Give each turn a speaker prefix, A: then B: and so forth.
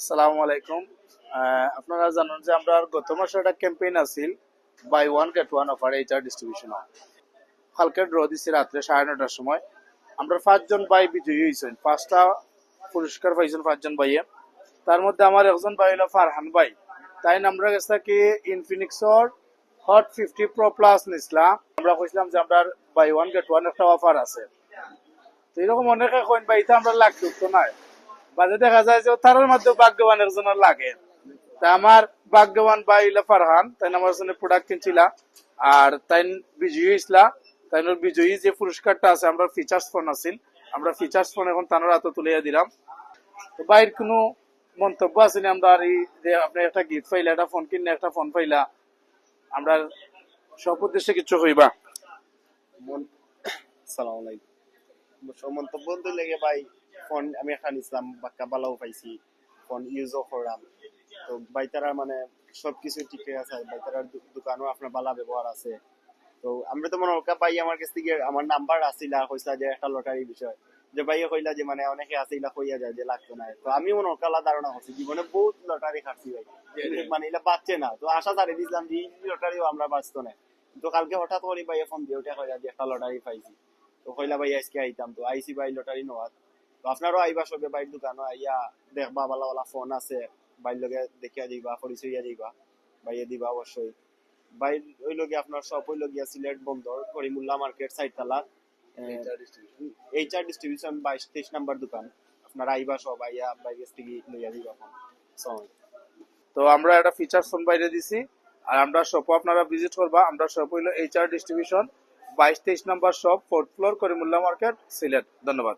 A: আসসালামু আলাইকুম। আপনারা জানেন যে আমরা গত মাসে একটা ক্যাম্পেইন আছিল buy one get one offer HR distribution. কালকে ড্র দিছি রাত্রে 9:30টার সময়। আমরা 5জন ভাই বিজয়ী হয়েছেন, 5টা পুরস্কার পাইছেন 5জন ভাইয়ে। তার মধ্যে আমার একজন ভাই হলো ফারহান ভাই। তাই আমরা গেছে কি ইনফিনিক্সর হট 50 প্রো প্লাস নিছিলাম। আমরা কইছিলাম যে আমরা বাই ওয়ান গেট ওয়ান একটা অফার আছে। তো এরকম অনেকে কইন ভাই এটা আমরা লাগতো তো নাই, বাজে দেখা যায় যে তার মধ্যে ভাগ্যবান একজনের লাগে। তা আমার ভাগ্যবান ভাই হইলো ফারহান, তাই আমার জন্য প্রোডাক্ট কিনছিলা আর তাই বিজয়ী হইছিলা। তাই বিজয়ী যে পুরস্কারটা আছে আমরা ফিচার্স ফোন আছিল, আমরা ফিচার্স ফোন এখন তানোর হাতে তুলিয়া দিলাম। তো ভাইয়ের কোনো মন্তব্য আছে না? আমরা এই যে আপনি একটা গিফট পাইলা, একটা ফোন কিনে একটা ফোন পাইলা, আমরা সব উদ্দেশ্যে কিছু হইবা?
B: আসসালামু আলাইকুম। মন্তব্য তো লেগে ভাই, ফোন আমি একটা নিছিলাম, বাক্কা বালাও পাইছি, ফোন ইউজও করলাম। তো বাইতারা মানে সবকিছু ঠিক আছে, বাইতারার দোকানও আপনার বালা ব্যবহার আছে। তো আমরা তো মনে হকা ভাই আমার কাছ থেকে আমার নাম্বার আসিল আর কইসা যে একটা লটারি বিষয়, যে ভাইয়া কইলা যে মানে অনেকে আসিল কইয়া যায় যে লাগতো না। তো আমি মনে হকালা ধারণা করছি জীবনে বহুত লটারি খাচ্ছি ভাই, মানে এটা বাঁচছে না। তো আশা ছাড়ে দিয়েছিলাম যে এই লটারিও আমরা বাঁচতো না। তো কালকে হঠাৎ করে ভাইয়া ফোন দিয়ে ওটা কইলা যে একটা লটারি পাইছি। তো কইলা ভাই আজকে আইতাম, তো আইসি ভাই লটারি নেওয়ার। তো আপনারও আইবা সবে ভাইয়ের দোকানও আইয়া দেখবা বালা ফোন আছে, ভাইয়ের লগে দেখিয়া দিবা, পরিচয় দিবা, ভাইয়া দিবা অবশ্যই। ভাই ওই লগে আপনার সব ওই লগিয়া সিলেট বন্দর করিমুল্লাহ মার্কেট সাইডতলা এইচআর ডিস্ট্রিবিউশন 22-23 নাম্বার দোকান। আপনার আইবা সব আইয়া বাইরের থেকে লইয়া দিবা ফোন।
A: তো আমরা একটা ফিচার ফোন বাইরে দিছি আর আমরা শপও আপনারা ভিজিট করবা। আমরা শপ হইলো HR distribution 22-23 number shop, 4th floor, Karimullah market, Sylhet. ধন্যবাদ।